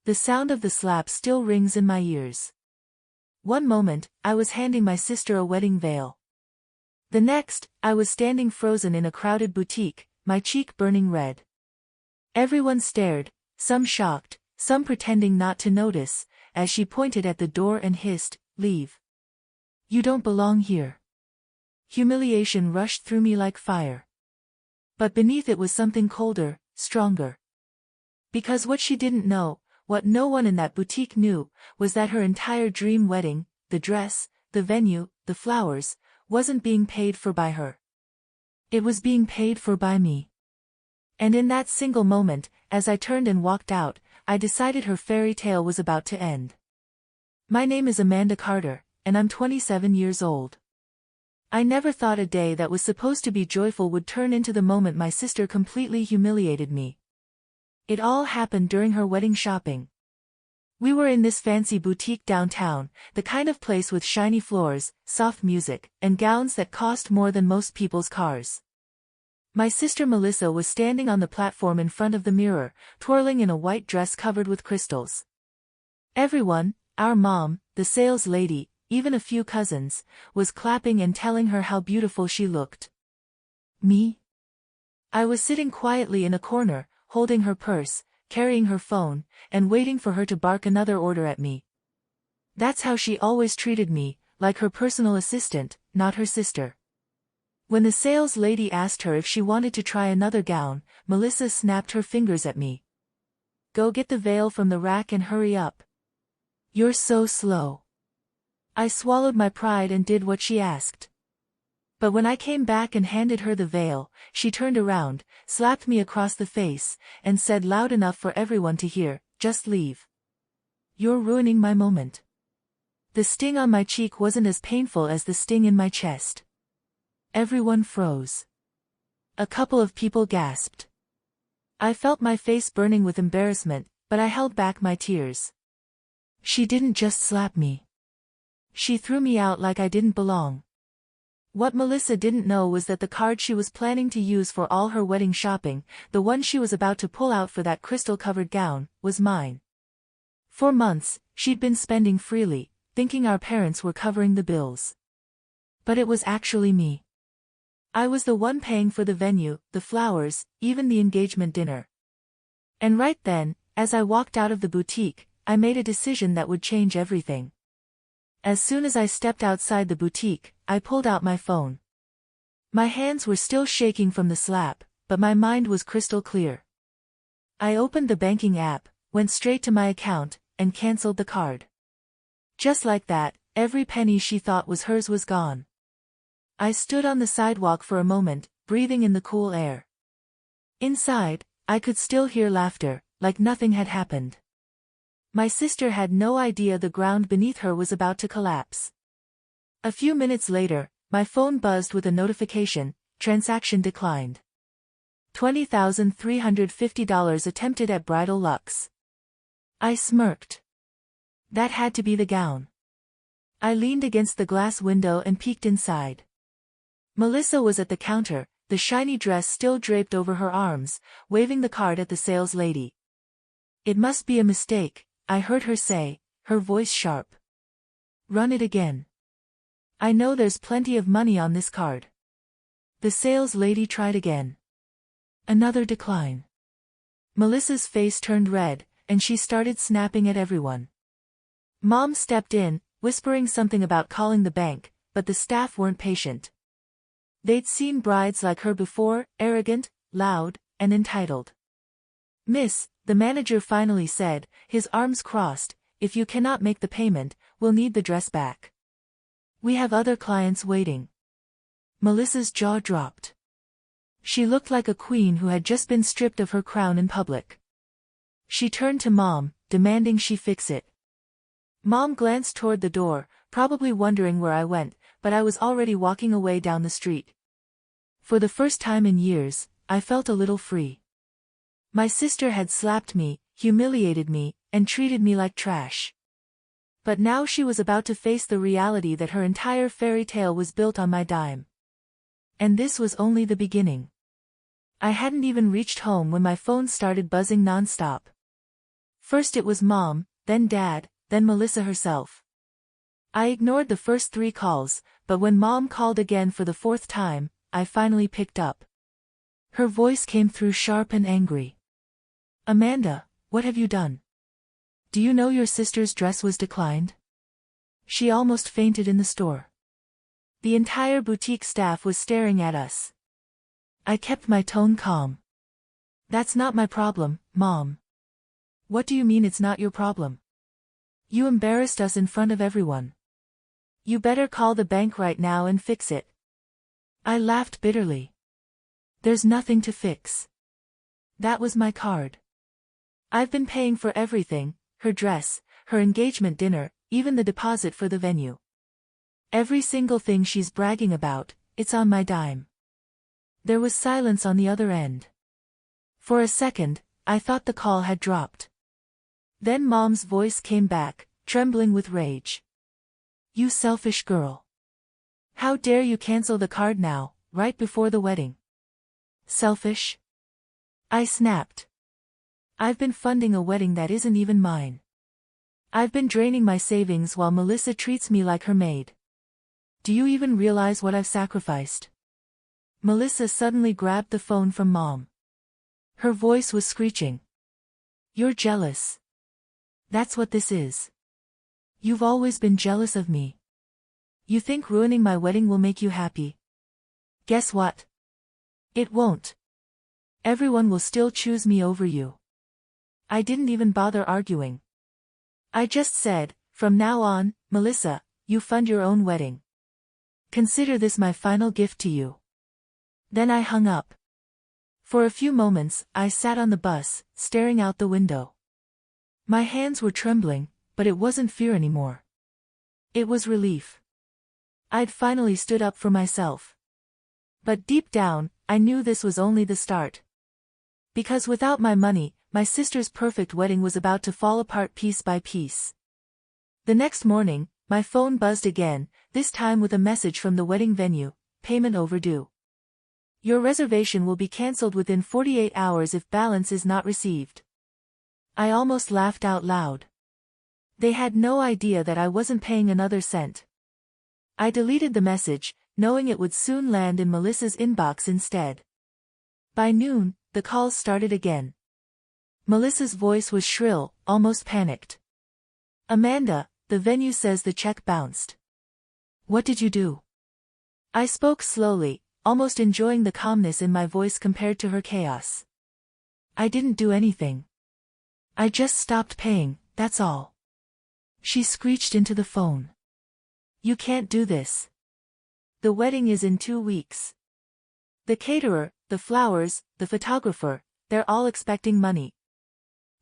The sound of the slap still rings in my ears. One moment, I was handing my sister a wedding veil. The next, I was standing frozen in a crowded boutique, my cheek burning red. Everyone stared, some shocked, some pretending not to notice, as she pointed at the door and hissed, "Leave. You don't belong here." Humiliation rushed through me like fire. But beneath it was something colder, stronger. Because what she didn't know, what no one in that boutique knew, was that her entire dream wedding, the dress, the venue, the flowers, wasn't being paid for by her. It was being paid for by me. And in that single moment, as I turned and walked out, I decided her fairy tale was about to end. My name is Amanda Carter, and I'm 27 years old. I never thought a day that was supposed to be joyful would turn into the moment my sister completely humiliated me. It all happened during her wedding shopping. We were in this fancy boutique downtown, the kind of place with shiny floors, soft music, and gowns that cost more than most people's cars. My sister Melissa was standing on the platform in front of the mirror, twirling in a white dress covered with crystals. Everyone, our mom, the sales lady, even a few cousins, was clapping and telling her how beautiful she looked. Me? I was sitting quietly in a corner, holding her purse, carrying her phone, and waiting for her to bark another order at me. That's how she always treated me, like her personal assistant, not her sister. When the sales lady asked her if she wanted to try another gown, Melissa snapped her fingers at me. "Go get the veil from the rack and hurry up. You're so slow." I swallowed my pride and did what she asked. But when I came back and handed her the veil, she turned around, slapped me across the face, and said loud enough for everyone to hear, "Just leave. You're ruining my moment." The sting on my cheek wasn't as painful as the sting in my chest. Everyone froze. A couple of people gasped. I felt my face burning with embarrassment, but I held back my tears. She didn't just slap me. She threw me out like I didn't belong. What Melissa didn't know was that the card she was planning to use for all her wedding shopping, the one she was about to pull out for that crystal-covered gown, was mine. For months, she'd been spending freely, thinking our parents were covering the bills. But it was actually me. I was the one paying for the venue, the flowers, even the engagement dinner. And right then, as I walked out of the boutique, I made a decision that would change everything. As soon as I stepped outside the boutique, I pulled out my phone. My hands were still shaking from the slap, but my mind was crystal clear. I opened the banking app, went straight to my account, and canceled the card. Just like that, every penny she thought was hers was gone. I stood on the sidewalk for a moment, breathing in the cool air. Inside, I could still hear laughter, like nothing had happened. My sister had no idea the ground beneath her was about to collapse. A few minutes later, my phone buzzed with a notification, "Transaction declined. $20,350 attempted at Bridal Luxe." I smirked. That had to be the gown. I leaned against the glass window and peeked inside. Melissa was at the counter, the shiny dress still draped over her arms, waving the card at the sales lady. "It must be a mistake," I heard her say, her voice sharp. "Run it again. I know there's plenty of money on this card." The sales lady tried again. Another decline. Melissa's face turned red, and she started snapping at everyone. Mom stepped in, whispering something about calling the bank, but the staff weren't patient. They'd seen brides like her before, arrogant, loud, and entitled. "Miss," the manager finally said, his arms crossed, "if you cannot make the payment, we'll need the dress back. We have other clients waiting." Melissa's jaw dropped. She looked like a queen who had just been stripped of her crown in public. She turned to Mom, demanding she fix it. Mom glanced toward the door, probably wondering where I went, but I was already walking away down the street. For the first time in years, I felt a little free. My sister had slapped me, humiliated me, and treated me like trash. But now she was about to face the reality that her entire fairy tale was built on my dime. And this was only the beginning. I hadn't even reached home when my phone started buzzing nonstop. First it was Mom, then Dad, then Melissa herself. I ignored the first 3 calls, but when Mom called again for the 4th time, I finally picked up. Her voice came through sharp and angry. "Amanda, what have you done? Do you know your sister's dress was declined?" She almost fainted in the store. The entire boutique staff was staring at us. I kept my tone calm. "That's not my problem, Mom." "What do you mean it's not your problem? You embarrassed us in front of everyone. You better call the bank right now and fix it." I laughed bitterly. "There's nothing to fix. That was my card. I've been paying for everything, her dress, her engagement dinner, even the deposit for the venue. Every single thing she's bragging about, it's on my dime." There was silence on the other end. For a second, I thought the call had dropped. Then Mom's voice came back, trembling with rage. "You selfish girl. How dare you cancel the card now, right before the wedding?" "Selfish?" I snapped. "I've been funding a wedding that isn't even mine. I've been draining my savings while Melissa treats me like her maid. Do you even realize what I've sacrificed?" Melissa suddenly grabbed the phone from Mom. Her voice was screeching. "You're jealous. That's what this is. You've always been jealous of me. You think ruining my wedding will make you happy? Guess what? It won't. Everyone will still choose me over you." I didn't even bother arguing. I just said, "From now on, Melissa, you fund your own wedding. Consider this my final gift to you." Then I hung up. For a few moments, I sat on the bus, staring out the window. My hands were trembling, but it wasn't fear anymore. It was relief. I'd finally stood up for myself. But deep down, I knew this was only the start. Because without my money, my sister's perfect wedding was about to fall apart piece by piece. The next morning, my phone buzzed again, this time with a message from the wedding venue: "Payment overdue. Your reservation will be cancelled within 48 hours if balance is not received." I almost laughed out loud. They had no idea that I wasn't paying another cent. I deleted the message, knowing it would soon land in Melissa's inbox instead. By noon, the calls started again. Melissa's voice was shrill, almost panicked. "Amanda, the venue says the check bounced. What did you do?" I spoke slowly, almost enjoying the calmness in my voice compared to her chaos. "I didn't do anything. I just stopped paying, that's all." She screeched into the phone. "You can't do this. The wedding is in 2 weeks. The caterer, the flowers, the photographer, they're all expecting money.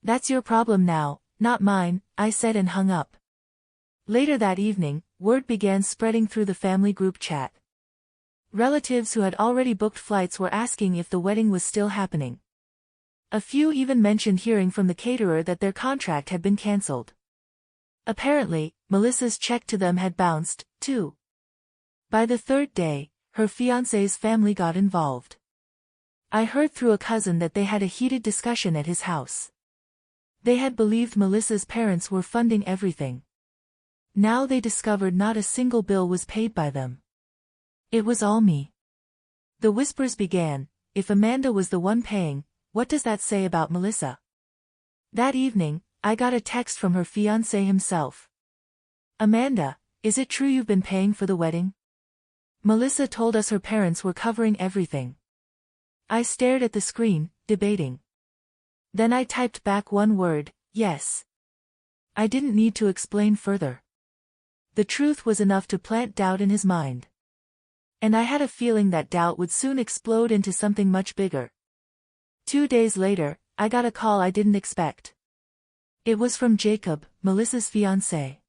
That's your problem now, not mine," I said and hung up. Later that evening, word began spreading through the family group chat. Relatives who had already booked flights were asking if the wedding was still happening. A few even mentioned hearing from the caterer that their contract had been cancelled. Apparently, Melissa's check to them had bounced, too. By the 3rd day, her fiancé's family got involved. I heard through a cousin that they had a heated discussion at his house. They had believed Melissa's parents were funding everything. Now they discovered not a single bill was paid by them. It was all me. The whispers began: if Amanda was the one paying, what does that say about Melissa? That evening, I got a text from her fiancé himself. "Amanda, is it true you've been paying for the wedding? Melissa told us her parents were covering everything." I stared at the screen, debating. Then I typed back one word: "Yes." I didn't need to explain further. The truth was enough to plant doubt in his mind. And I had a feeling that doubt would soon explode into something much bigger. 2 days later, I got a call I didn't expect. It was from Jacob, Melissa's fiancé.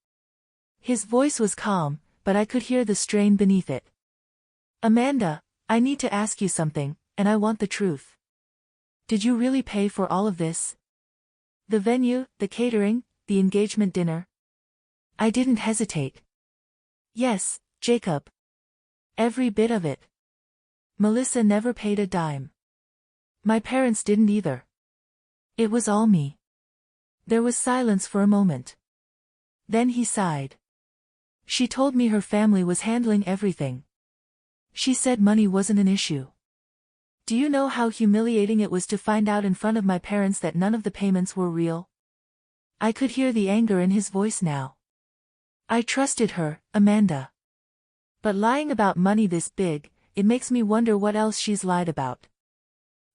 His voice was calm, but I could hear the strain beneath it. "Amanda, I need to ask you something, and I want the truth. Did you really pay for all of this? The venue, the catering, the engagement dinner?" I didn't hesitate. "Yes, Jacob. Every bit of it. Melissa never paid a dime. My parents didn't either. It was all me." There was silence for a moment. Then he sighed. She told me her family was handling everything. She said money wasn't an issue. Do you know how humiliating it was to find out in front of my parents that none of the payments were real? I could hear the anger in his voice now. I trusted her, Amanda. But lying about money this big, it makes me wonder what else she's lied about.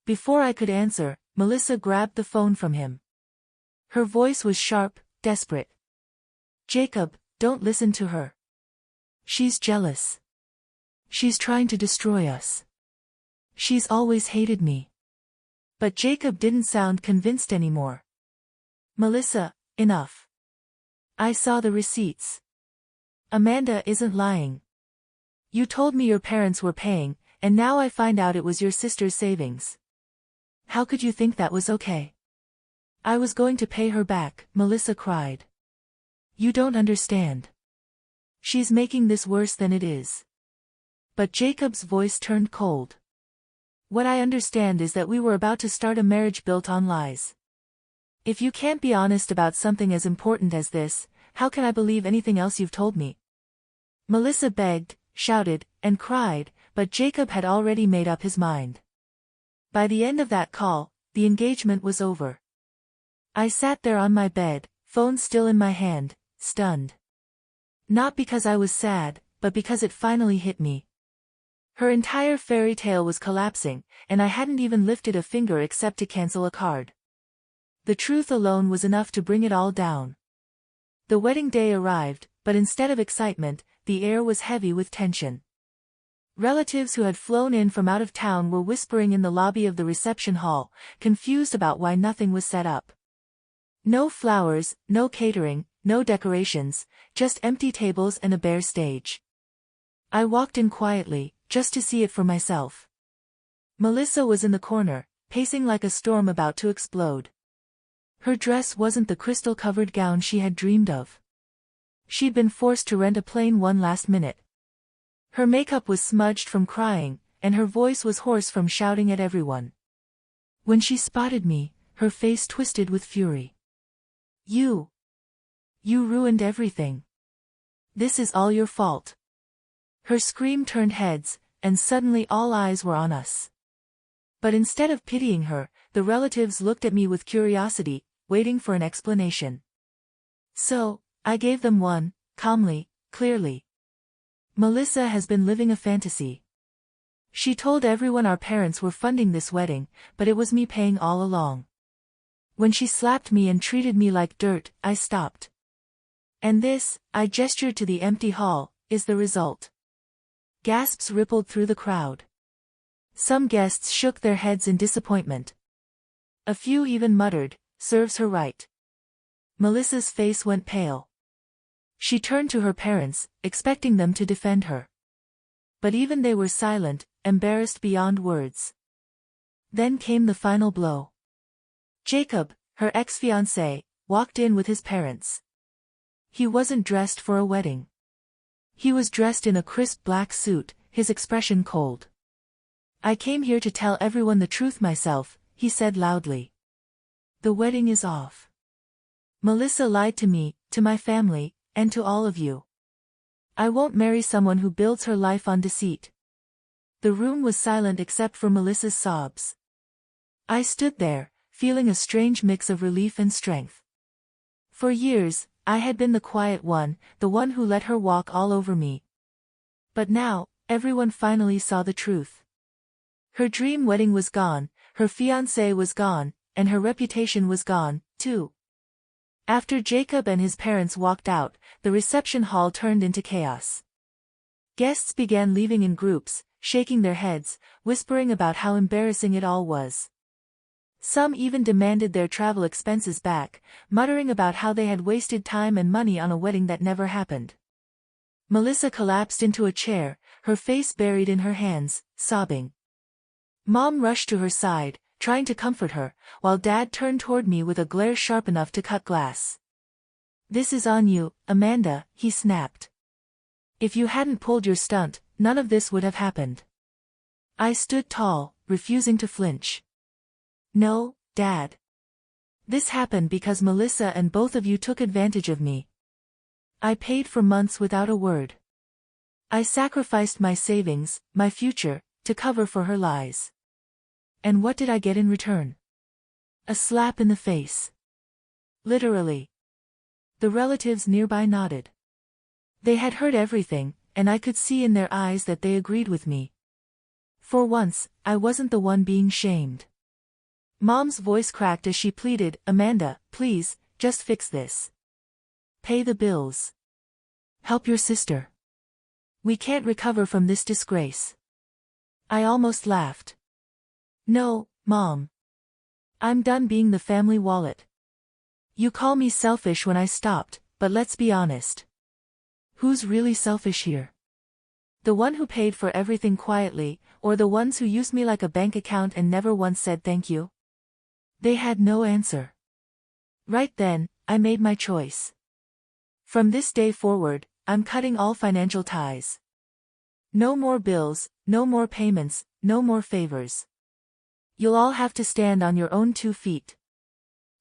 Before I could answer, Melissa grabbed the phone from him. Her voice was sharp, desperate. Jacob, don't listen to her. She's jealous. She's trying to destroy us. She's always hated me. But Jacob didn't sound convinced anymore. Melissa, enough. I saw the receipts. Amanda isn't lying. You told me your parents were paying, and now I find out it was your sister's savings. How could you think that was okay? I was going to pay her back, Melissa cried. You don't understand. She's making this worse than it is. But Jacob's voice turned cold. What I understand is that we were about to start a marriage built on lies. If you can't be honest about something as important as this, how can I believe anything else you've told me? Melissa begged, shouted, and cried, but Jacob had already made up his mind. By the end of that call, the engagement was over. I sat there on my bed, phone still in my hand, stunned. Not because I was sad, but because it finally hit me. Her entire fairy tale was collapsing, and I hadn't even lifted a finger except to cancel a card. The truth alone was enough to bring it all down. The wedding day arrived, but instead of excitement, the air was heavy with tension. Relatives who had flown in from out of town were whispering in the lobby of the reception hall, confused about why nothing was set up. No flowers, no catering, no decorations, just empty tables and a bare stage. I walked in quietly, just to see it for myself. Melissa was in the corner, pacing like a storm about to explode. Her dress wasn't the crystal-covered gown she had dreamed of. She'd been forced to rent a plain one last minute. Her makeup was smudged from crying, and her voice was hoarse from shouting at everyone. When she spotted me, her face twisted with fury. You ruined everything. This is all your fault. Her scream turned heads, and suddenly all eyes were on us. But instead of pitying her, the relatives looked at me with curiosity, waiting for an explanation. So, I gave them one, calmly, clearly. Melissa has been living a fantasy. She told everyone our parents were funding this wedding, but it was me paying all along. When she slapped me and treated me like dirt, I stopped. And this, I gestured to the empty hall, is the result. Gasps rippled through the crowd. Some guests shook their heads in disappointment. A few even muttered, "Serves her right." Melissa's face went pale. She turned to her parents, expecting them to defend her. But even they were silent, embarrassed beyond words. Then came the final blow. Jacob, her ex-fiancé, walked in with his parents. He wasn't dressed for a wedding. He was dressed in a crisp black suit, his expression cold. "I came here to tell everyone the truth myself," he said loudly. "The wedding is off. Melissa lied to me, to my family, and to all of you. I won't marry someone who builds her life on deceit." The room was silent except for Melissa's sobs. I stood there, feeling a strange mix of relief and strength. For years, I had been the quiet one, the one who let her walk all over me. But now, everyone finally saw the truth. Her dream wedding was gone, her fiancé was gone, and her reputation was gone, too. After Jacob and his parents walked out, the reception hall turned into chaos. Guests began leaving in groups, shaking their heads, whispering about how embarrassing it all was. Some even demanded their travel expenses back, muttering about how they had wasted time and money on a wedding that never happened. Melissa collapsed into a chair, her face buried in her hands, sobbing. Mom rushed to her side, trying to comfort her, while Dad turned toward me with a glare sharp enough to cut glass. "This is on you, Amanda," he snapped. "If you hadn't pulled your stunt, none of this would have happened." I stood tall, refusing to flinch. "No, Dad. This happened because Melissa and both of you took advantage of me. I paid for months without a word. I sacrificed my savings, my future, to cover for her lies. And what did I get in return? A slap in the face. Literally. The relatives nearby nodded. They had heard everything, and I could see in their eyes that they agreed with me. For once, I wasn't the one being shamed. Mom's voice cracked as she pleaded, "Amanda, please, just fix this. Pay the bills. Help your sister. We can't recover from this disgrace." I almost laughed. "No, Mom. I'm done being the family wallet. You call me selfish when I stopped, but let's be honest. Who's really selfish here? The one who paid for everything quietly, or the ones who used me like a bank account and never once said thank you?" They had no answer. Right then, I made my choice. From this day forward, I'm cutting all financial ties. No more bills, no more payments, no more favors. You'll all have to stand on your own 2 feet.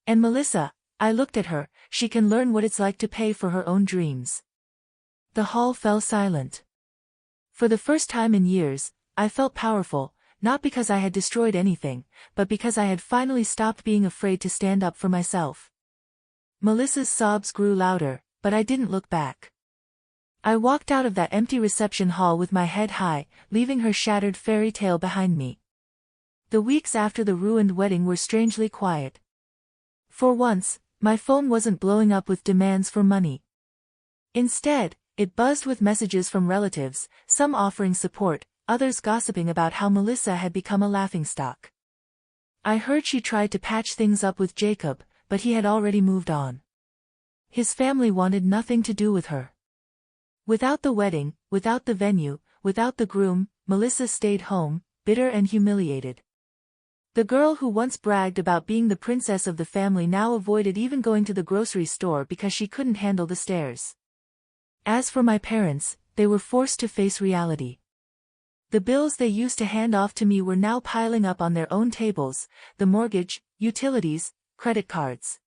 And Melissa, I looked at her, she can learn what it's like to pay for her own dreams. The hall fell silent. For the first time in years, I felt powerful, not because I had destroyed anything, but because I had finally stopped being afraid to stand up for myself. Melissa's sobs grew louder, but I didn't look back. I walked out of that empty reception hall with my head high, leaving her shattered fairy tale behind me. The weeks after the ruined wedding were strangely quiet. For once, my phone wasn't blowing up with demands for money. Instead, it buzzed with messages from relatives, some offering support, others gossiping about how Melissa had become a laughingstock. I heard she tried to patch things up with Jacob, but he had already moved on. His family wanted nothing to do with her. Without the wedding, without the venue, without the groom, Melissa stayed home, bitter and humiliated. The girl who once bragged about being the princess of the family now avoided even going to the grocery store because she couldn't handle the stares. As for my parents, they were forced to face reality. The bills they used to hand off to me were now piling up on their own tables, the mortgage, utilities, credit cards.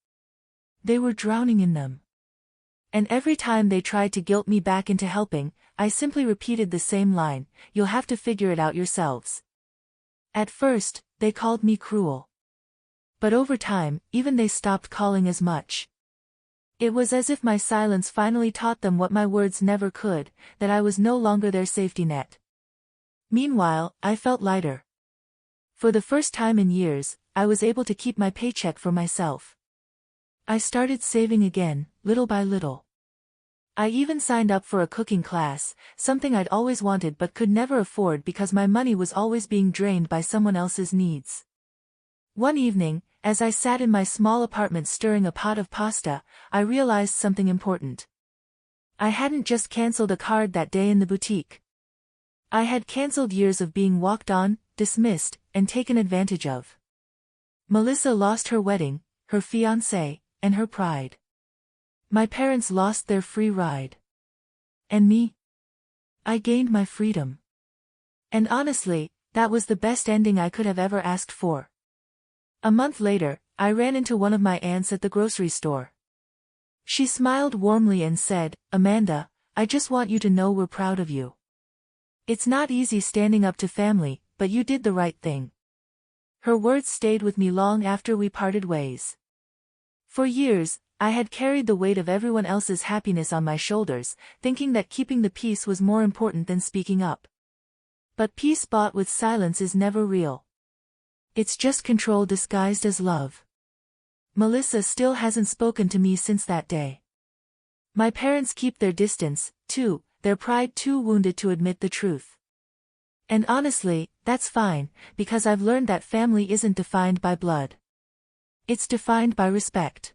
They were drowning in them. And every time they tried to guilt me back into helping, I simply repeated the same line, "You'll have to figure it out yourselves." At first, they called me cruel. But over time, even they stopped calling as much. It was as if my silence finally taught them what my words never could, that I was no longer their safety net. Meanwhile, I felt lighter. For the first time in years, I was able to keep my paycheck for myself. I started saving again, little by little. I even signed up for a cooking class, something I'd always wanted but could never afford because my money was always being drained by someone else's needs. One evening, as I sat in my small apartment stirring a pot of pasta, I realized something important. I hadn't just canceled a card that day in the boutique. I had canceled years of being walked on, dismissed, and taken advantage of. Melissa lost her wedding, her fiancé, and her pride. My parents lost their free ride. And me? I gained my freedom. And honestly, that was the best ending I could have ever asked for. A month later, I ran into one of my aunts at the grocery store. She smiled warmly and said, "Amanda, I just want you to know we're proud of you. It's not easy standing up to family, but you did the right thing." Her words stayed with me long after we parted ways. For years, I had carried the weight of everyone else's happiness on my shoulders, thinking that keeping the peace was more important than speaking up. But peace bought with silence is never real. It's just control disguised as love. Melissa still hasn't spoken to me since that day. My parents keep their distance, too, their pride too wounded to admit the truth. And honestly, that's fine, because I've learned that family isn't defined by blood. It's defined by respect.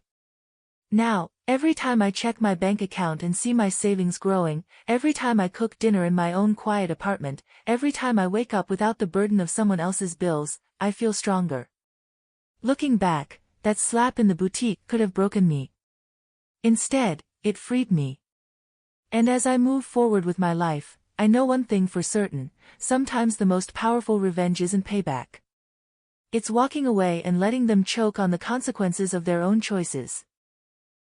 Now, every time I check my bank account and see my savings growing, every time I cook dinner in my own quiet apartment, every time I wake up without the burden of someone else's bills, I feel stronger. Looking back, that slap in the boutique could have broken me. Instead, it freed me. And as I move forward with my life, I know one thing for certain: sometimes the most powerful revenge isn't payback. It's walking away and letting them choke on the consequences of their own choices.